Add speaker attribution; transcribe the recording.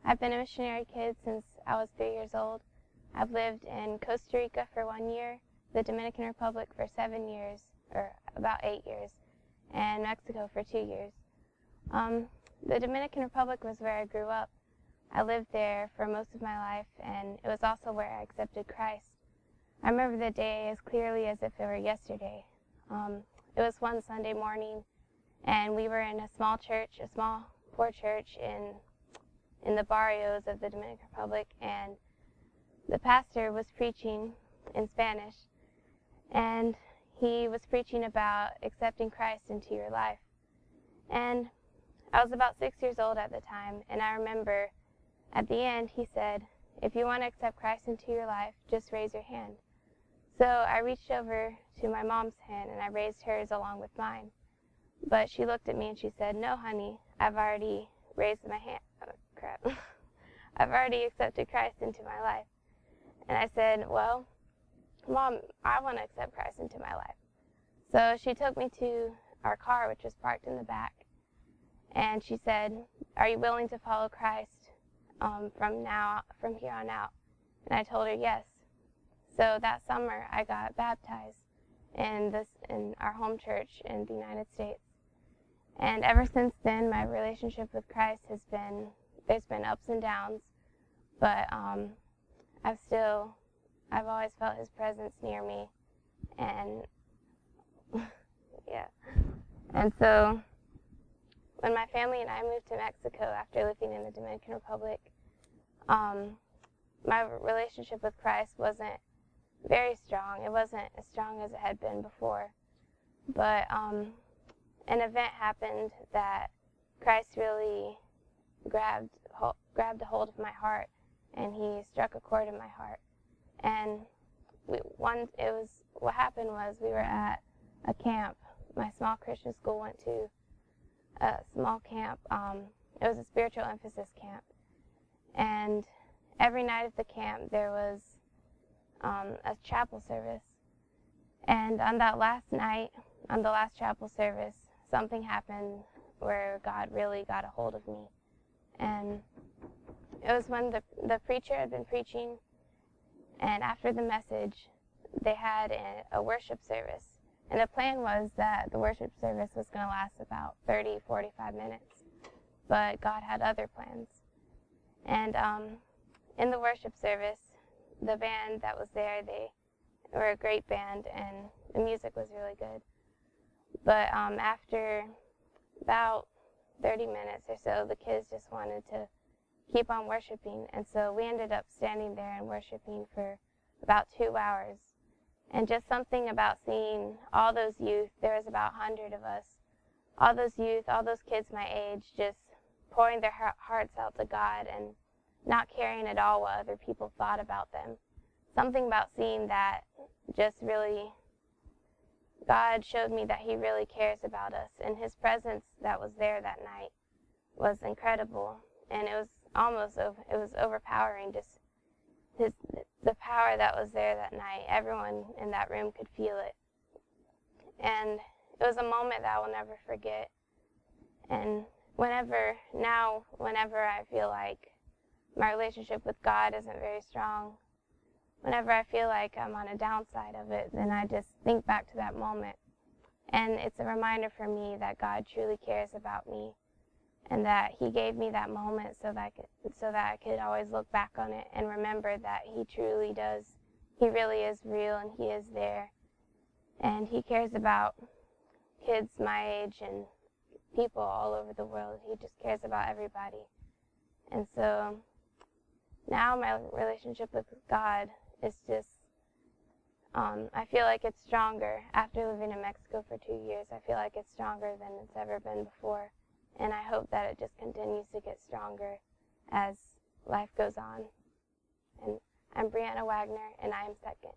Speaker 1: I've been a missionary kid since I was 3 years old. I've lived in Costa Rica for 1 year, the Dominican Republic for 7 years, or about 8 years, and Mexico for 2 years. The Dominican Republic was where I grew up. I lived there for most of my life, and it was also where I accepted Christ. I remember the day as clearly as if it were yesterday. It was one Sunday morning, and we were in a small church, a small poor church in the barrios of the Dominican Republic, and the pastor was preaching in Spanish, and he was preaching about accepting Christ into your life. And I was about 6 years old at the time, and I remember at the end he said, if you want to accept Christ into your life, just raise your hand. So I reached over to my mom's hand and I raised hers along with mine. But she looked at me and she said, no, honey, I've already raised my hand. Oh, crap. I've already accepted Christ into my life. And I said, well, Mom, I want to accept Christ into my life. So she took me to our car, which was parked in the back. And she said, are you willing to follow Christ from here on out? And I told her yes. So that summer I got baptized in our home church in the United States. And ever since then, my relationship with Christ there's been ups and downs, but I've always felt his presence near me, and yeah. And so when my family and I moved to Mexico after living in the Dominican Republic, my relationship with Christ wasn't very strong. It wasn't as strong as it had been before. But an event happened that Christ really grabbed a hold of my heart, and he struck a chord in my heart. And what happened was we were at a camp. My small Christian school went to a small camp. It was a spiritual emphasis camp. And every night at the camp there was a chapel service. And on that last night, on the last chapel service, something happened where God really got a hold of me. And it was when the preacher had been preaching, and after the message, they had a worship service. And the plan was that the worship service was going to last about 30, 45 minutes. But God had other plans. And in the worship service, the band that was there, they were a great band, and the music was really good. But after about 30 minutes or so, the kids just wanted to keep on worshiping. And so we ended up standing there and worshiping for about 2 hours. And just something about seeing all those youth, there was about 100 of us, all those youth, all those kids my age, just pouring their hearts out to God and not caring at all what other people thought about them. Something about seeing that just really, God showed me that he really cares about us, and his presence that was there that night was incredible, and it was overpowering, just the power that was there that night. Everyone in that room could feel it, and it was a moment that I will never forget. And whenever I feel like my relationship with God isn't very strong, whenever I feel like I'm on a downside of it, then I just think back to that moment. And it's a reminder for me that God truly cares about me, and that he gave me that moment so that I could always look back on it and remember that he truly does. He really is real, and he is there. And he cares about kids my age and people all over the world. He just cares about everybody. And so now my relationship with God is just, I feel like it's stronger. After living in Mexico for 2 years, I feel like it's stronger than it's ever been before. And I hope that it just continues to get stronger as life goes on. And I'm Brianna Wagner, and I am second.